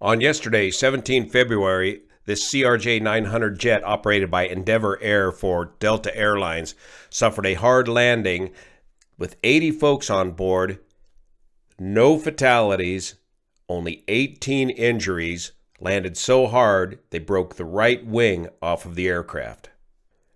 On yesterday, 17 February, this CRJ-900 jet operated by Endeavor Air for Delta Airlines suffered a hard landing with 80 folks on board, no fatalities, only 18 injuries, landed so hard they broke the right wing off of the aircraft.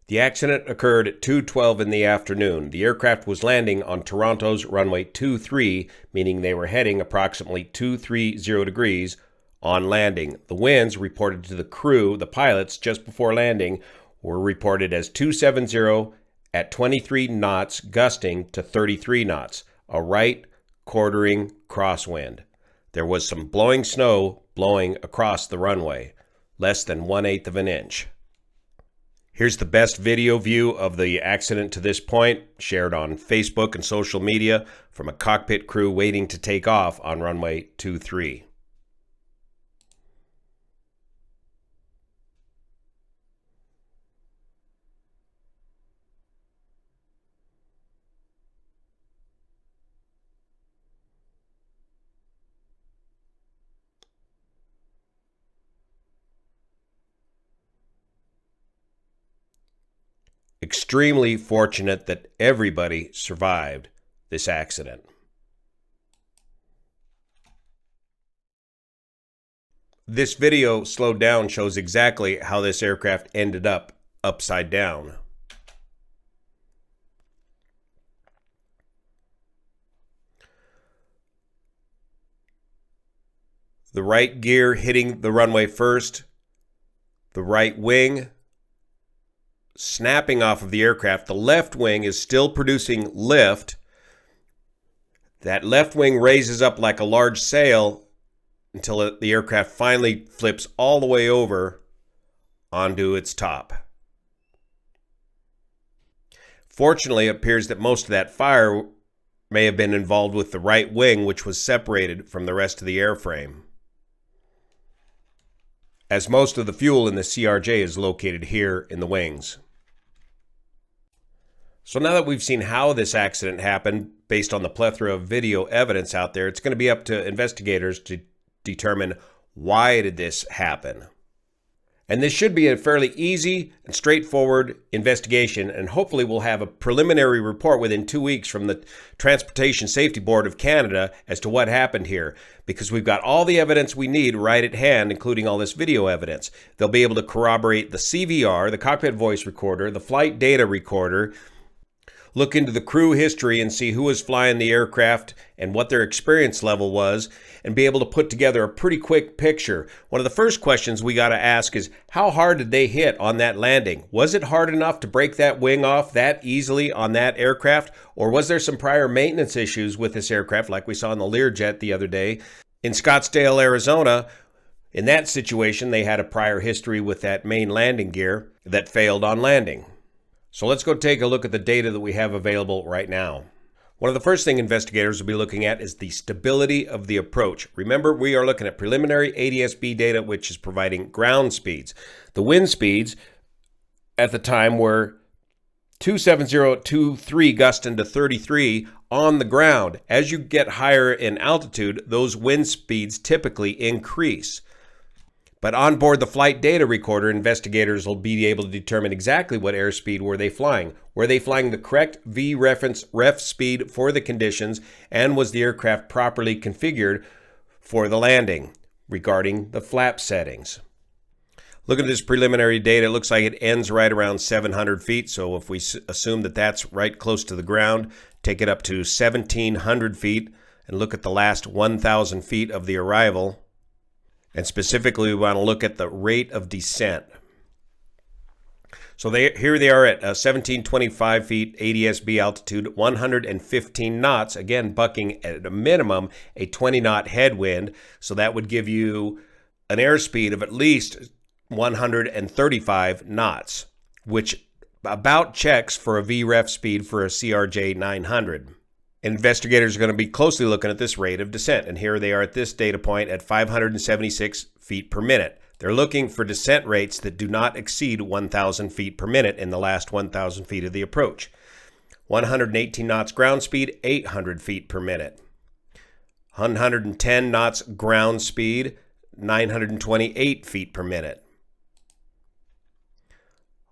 The accident occurred at 2:12 in the afternoon. The aircraft was landing on Toronto's runway 23, meaning they were heading approximately 230 degrees on landing. The winds reported to the crew, the pilots, just before landing, were reported as 270 at 23 knots, gusting to 33 knots, a right quartering crosswind. There was some blowing snow blowing across the runway, less than 1/8 of an inch. Here's the best video view of the accident to this point, shared on Facebook and social media from a cockpit crew waiting to take off on runway 23. Extremely fortunate that everybody survived this accident. This video slowed down shows exactly how this aircraft ended up upside down. The right gear hitting the runway first, the right wing snapping off of the aircraft. The left wing is still producing lift. That left wing raises up like a large sail until the aircraft finally flips all the way over onto its top. Fortunately, it appears that most of that fire may have been involved with the right wing, which was separated from the rest of the airframe, as most of the fuel in the CRJ is located here in the wings. So now that we've seen how this accident happened, based on the plethora of video evidence out there, it's going to be up to investigators to determine why did this happen. And this should be a fairly easy and straightforward investigation, and hopefully we'll have a preliminary report within 2 weeks from the Transportation Safety Board of Canada as to what happened here, because we've got all the evidence we need right at hand, including all this video evidence. They'll be able to corroborate the CVR, the cockpit voice recorder, the flight data recorder, look into the crew history and see who was flying the aircraft and what their experience level was, and be able to put together a pretty quick picture. One of the first questions we got to ask is, how hard did they hit on that landing? Was it hard enough to break that wing off that easily on that aircraft? Or was there some prior maintenance issues with this aircraft, like we saw in the Learjet the other day in Scottsdale, Arizona? In that situation, they had a prior history with that main landing gear that failed on landing. So let's go take a look at the data that we have available right now. One of the first things investigators will be looking at is the stability of the approach. Remember, we are looking at preliminary ADS-B data, which is providing ground speeds. The wind speeds at the time were 270 at 23 gusting to 33 on the ground. As you get higher in altitude, those wind speeds typically increase. But on board the flight data recorder, investigators will be able to determine exactly what airspeed were they flying. Were they flying the correct V-reference ref speed for the conditions, and was the aircraft properly configured for the landing regarding the flap settings? Looking at this preliminary data, it looks like it ends right around 700 feet. So if we assume that that's right close to the ground, take it up to 1,700 feet and look at the last 1,000 feet of the arrival. And specifically, we want to look at the rate of descent. So here they are at 1,725 feet ADS-B altitude, 115 knots, again bucking at a minimum a 20-knot headwind. So that would give you an airspeed of at least 135 knots, which about checks for a VREF speed for a CRJ-900. Investigators are going to be closely looking at this rate of descent, and here they are at this data point at 576 feet per minute. They're looking for descent rates that do not exceed 1,000 feet per minute in the last 1,000 feet of the approach. 118 knots ground speed, 800 feet per minute. 110 knots ground speed, 928 feet per minute.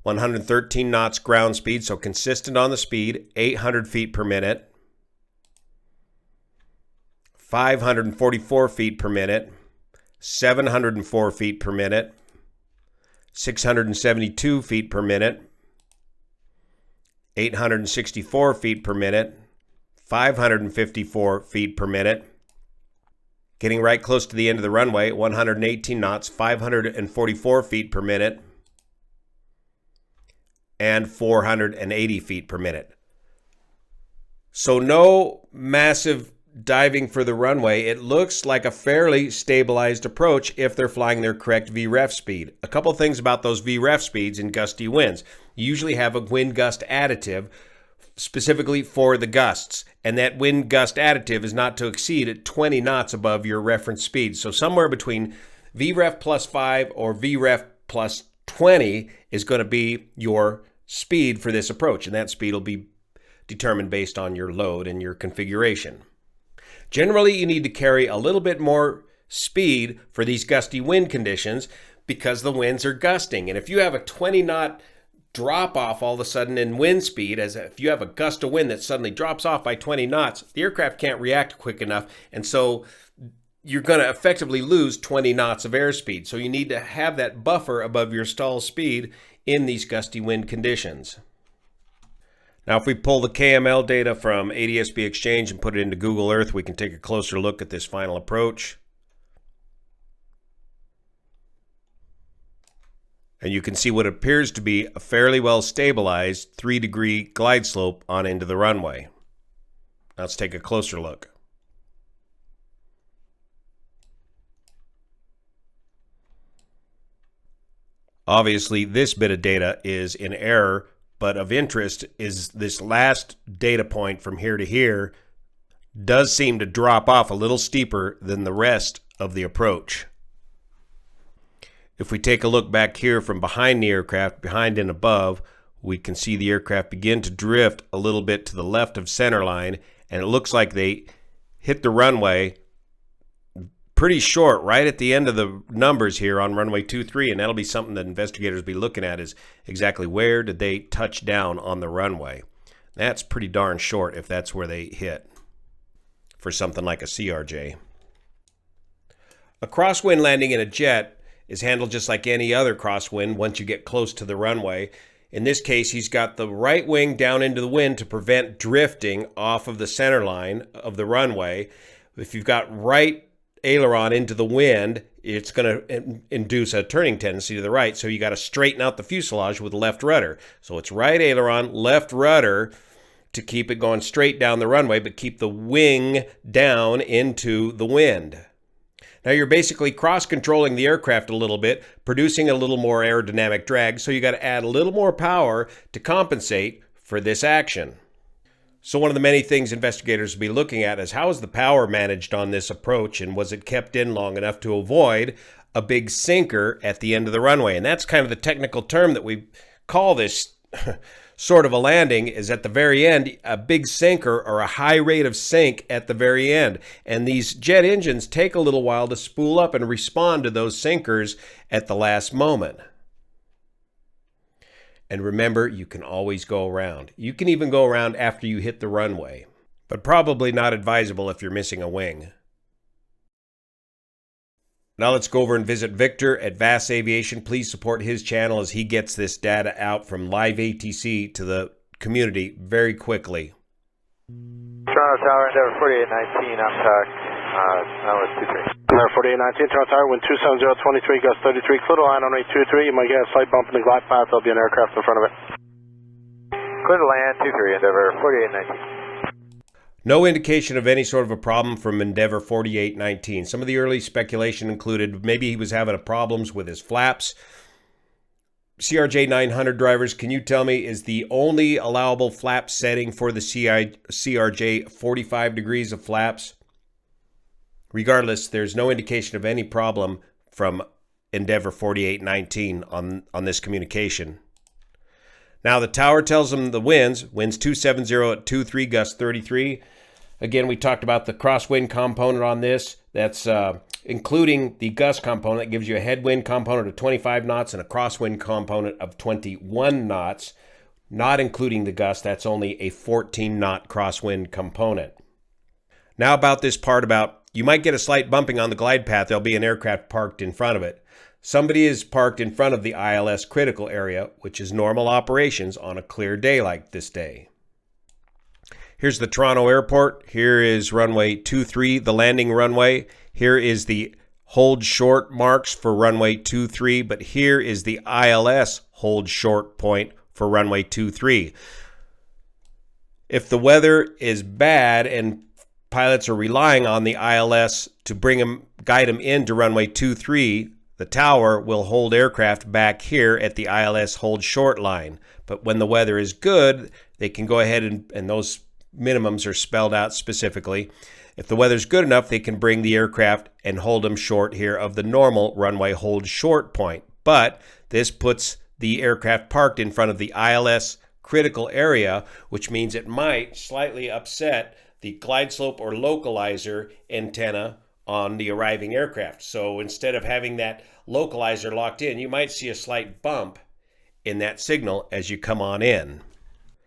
113 knots ground speed, so consistent on the speed, 800 feet per minute. 544 feet per minute. 704 feet per minute. 672 feet per minute. 864 feet per minute. 554 feet per minute. Getting right close to the end of the runway, 118 knots, 544 feet per minute. And 480 feet per minute. So no massive diving for the runway. It looks like a fairly stabilized approach if they're flying their correct VREF speed. A couple things about those VREF speeds in gusty winds. You usually have a wind gust additive specifically for the gusts, and that wind gust additive is not to exceed at 20 knots above your reference speed. So somewhere between VREF plus 5 or VREF plus 20 is going to be your speed for this approach, and that speed will be determined based on your load and your configuration. Generally, you need to carry a little bit more speed for these gusty wind conditions because the winds are gusting. And if you have a 20-knot drop off all of a sudden in wind speed, as if you have a gust of wind that suddenly drops off by 20 knots, the aircraft can't react quick enough, and so you're going to effectively lose 20 knots of airspeed. So you need to have that buffer above your stall speed in these gusty wind conditions. Now, if we pull the KML data from ADS-B Exchange and put it into Google Earth, we can take a closer look at this final approach. And you can see what appears to be a fairly well stabilized 3-degree glide slope on into the runway. Now let's take a closer look. Obviously, this bit of data is in error, but of interest is this last data point from here to here does seem to drop off a little steeper than the rest of the approach. If we take a look back here from behind the aircraft, behind and above, we can see the aircraft begin to drift a little bit to the left of center line, and it looks like they hit the runway pretty short, right at the end of the numbers here on runway 23, and that'll be something that investigators will be looking at, is exactly where did they touch down on the runway. That's pretty darn short if that's where they hit for something like a CRJ. A crosswind landing in a jet is handled just like any other crosswind once you get close to the runway. In this case, he's got the right wing down into the wind to prevent drifting off of the center line of the runway. If you've got right aileron into the wind, it's going to induce a turning tendency to the right, so you got to straighten out the fuselage with the left rudder. So it's right aileron, left rudder to keep it going straight down the runway, but keep the wing down into the wind. Now you're basically cross-controlling the aircraft a little bit, producing a little more aerodynamic drag, so you got to add a little more power to compensate for this action. So one of the many things investigators will be looking at is how is the power managed on this approach, and was it kept in long enough to avoid a big sinker at the end of the runway? And that's kind of the technical term that we call this sort of a landing, is at the very end, a big sinker or a high rate of sink at the very end. And these jet engines take a little while to spool up and respond to those sinkers at the last moment. And remember, you can always go around. You can even go around after you hit the runway, but probably not advisable if you're missing a wing. Now let's go over and visit Victor at VAS Aviation. Please support his channel as he gets this data out from live ATC to the community very quickly. Toronto Tower, Endeavor 4819, I'm 23. Endeavor 4819, Toronto Tower, wind 270, 23, gust 33, clear to line on rate 23. You might get a slight bump in the glide path, there'll be an aircraft in front of it. Clear to land, 23, Endeavor 4819. No indication of any sort of a problem from Endeavor 4819. Some of the early speculation included maybe he was having problems with his flaps. CRJ-900 drivers, can you tell me, is the only allowable flap setting for the CRJ 45 degrees of flaps? Regardless, there's no indication of any problem from Endeavor 4819 on this communication. Now the tower tells them the winds 270 at 23, gust 33. Again, we talked about the crosswind component on this. That's including the gust component that gives you a headwind component of 25 knots and a crosswind component of 21 knots. Not including the gust, that's only a 14 knot crosswind component. Now about this part about you might get a slight bumping on the glide path. There'll be an aircraft parked in front of it. Somebody is parked in front of the ILS critical area, which is normal operations on a clear day like this day. Here's the Toronto airport. Here is runway 23, the landing runway. Here is the hold short marks for runway 23, but here is the ILS hold short point for runway 23. If the weather is bad and pilots are relying on the ILS to guide them into runway 23, the tower will hold aircraft back here at the ILS hold short line. But when the weather is good, they can go ahead and those minimums are spelled out specifically. If the weather's good enough, they can bring the aircraft and hold them short here of the normal runway hold short point. But this puts the aircraft parked in front of the ILS critical area, which means it might slightly upset the glide slope or localizer antenna on the arriving aircraft. So instead of having that localizer locked in, you might see a slight bump in that signal as you come on in.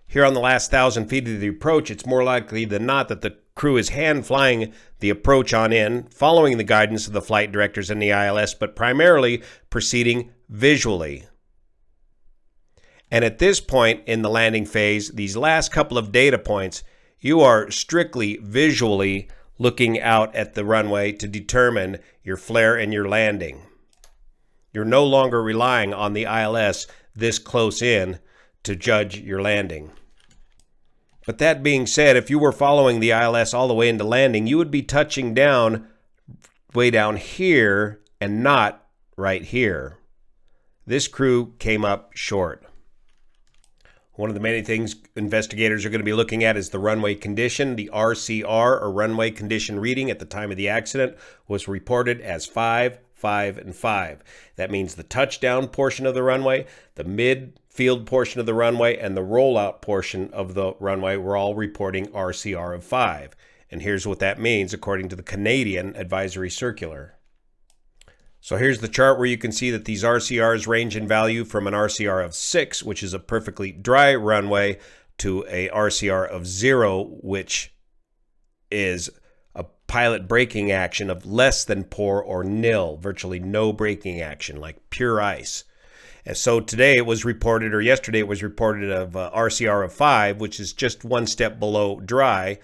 Here on the last 1,000 feet of the approach, it's more likely than not that the crew is hand flying the approach on in, following the guidance of the flight directors and the ILS, but primarily proceeding visually. And at this point in the landing phase, these last couple of data points, you are strictly visually looking out at the runway to determine your flare and your landing. You're no longer relying on the ILS this close in to judge your landing. But that being said, if you were following the ILS all the way into landing, you would be touching down way down here and not right here. This crew came up short. One of the many things investigators are going to be looking at is the runway condition. The RCR, or runway condition reading, at the time of the accident was reported as 5, 5, and 5. That means the touchdown portion of the runway, the mid-field portion of the runway, and the rollout portion of the runway were all reporting RCR of 5. And here's what that means according to the Canadian Advisory Circular. So here's the chart where you can see that these RCRs range in value from an RCR of 6, which is a perfectly dry runway, to a RCR of 0, which is a pilot braking action of less than poor or nil, virtually no braking action, like pure ice. And so today it was reported, or yesterday it was reported, of RCR of 5, which is just one step below dry,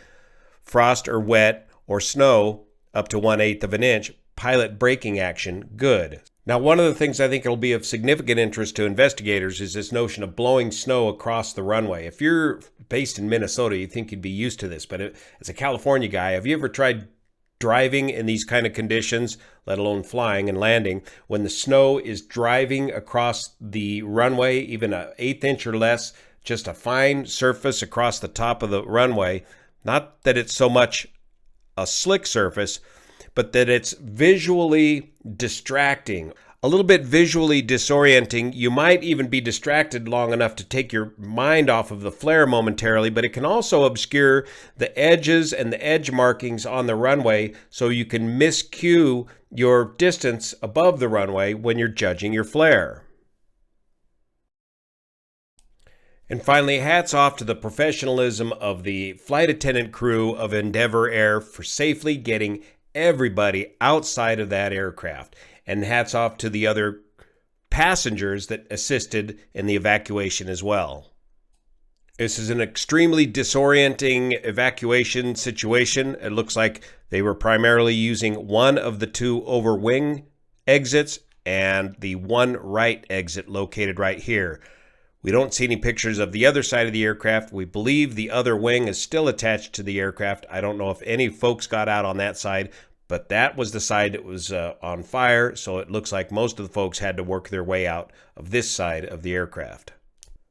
frost or wet or snow up to 1/8 of an inch. Pilot braking action, good. Now, one of the things I think will be of significant interest to investigators is this notion of blowing snow across the runway. If you're based in Minnesota, you think you'd be used to this, but as a California guy, have you ever tried driving in these kind of conditions, let alone flying and landing, when the snow is driving across the runway, even an 1/8 inch or less, just a fine surface across the top of the runway? Not that it's so much a slick surface, but that it's visually distracting, a little bit visually disorienting. You might even be distracted long enough to take your mind off of the flare momentarily, but it can also obscure the edges and the edge markings on the runway, so you can miscue your distance above the runway when you're judging your flare. And finally, hats off to the professionalism of the flight attendant crew of Endeavour Air for safely getting everybody outside of that aircraft. And hats off to the other passengers that assisted in the evacuation as well. This is an extremely disorienting evacuation situation. It looks like they were primarily using one of the two over wing exits and the one right exit located right here. We don't see any pictures of the other side of the aircraft. We believe the other wing is still attached to the aircraft. I don't know if any folks got out on that side, but that was the side that was on fire, so it looks like most of the folks had to work their way out of this side of the aircraft.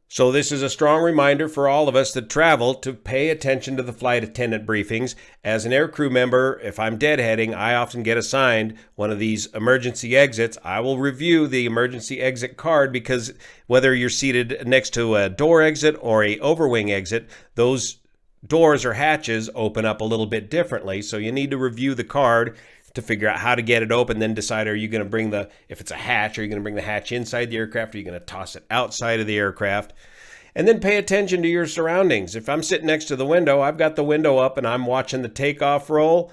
So this is a strong reminder for all of us that travel to pay attention to the flight attendant briefings. As an aircrew member, if I'm deadheading, I often get assigned one of these emergency exits. I will review the emergency exit card, because whether you're seated next to a door exit or a overwing exit, those doors or hatches open up a little bit differently. So you need to review the card to figure out how to get it open, then decide, are you going to bring if it's a hatch, are you going to bring the hatch inside the aircraft? Are you going to toss it outside of the aircraft? And then pay attention to your surroundings. If I'm sitting next to the window, I've got the window up and I'm watching the takeoff roll.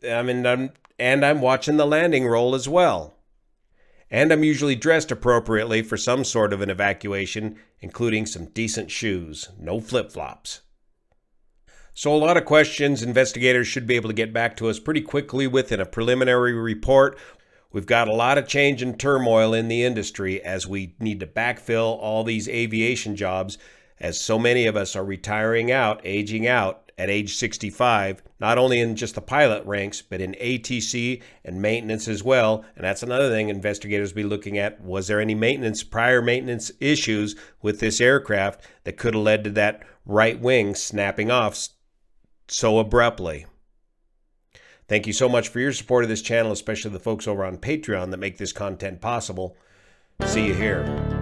And I'm watching the landing roll as well. And I'm usually dressed appropriately for some sort of an evacuation, including some decent shoes, no flip-flops. So a lot of questions investigators should be able to get back to us pretty quickly with in a preliminary report. We've got a lot of change and turmoil in the industry as we need to backfill all these aviation jobs, as so many of us are retiring out, aging out at age 65, not only in just the pilot ranks, but in ATC and maintenance as well. And that's another thing investigators will be looking at. Was there any prior maintenance issues with this aircraft that could have led to that right wing snapping off so abruptly? Thank you so much for your support of this channel, especially the folks over on Patreon that make this content possible. See you here.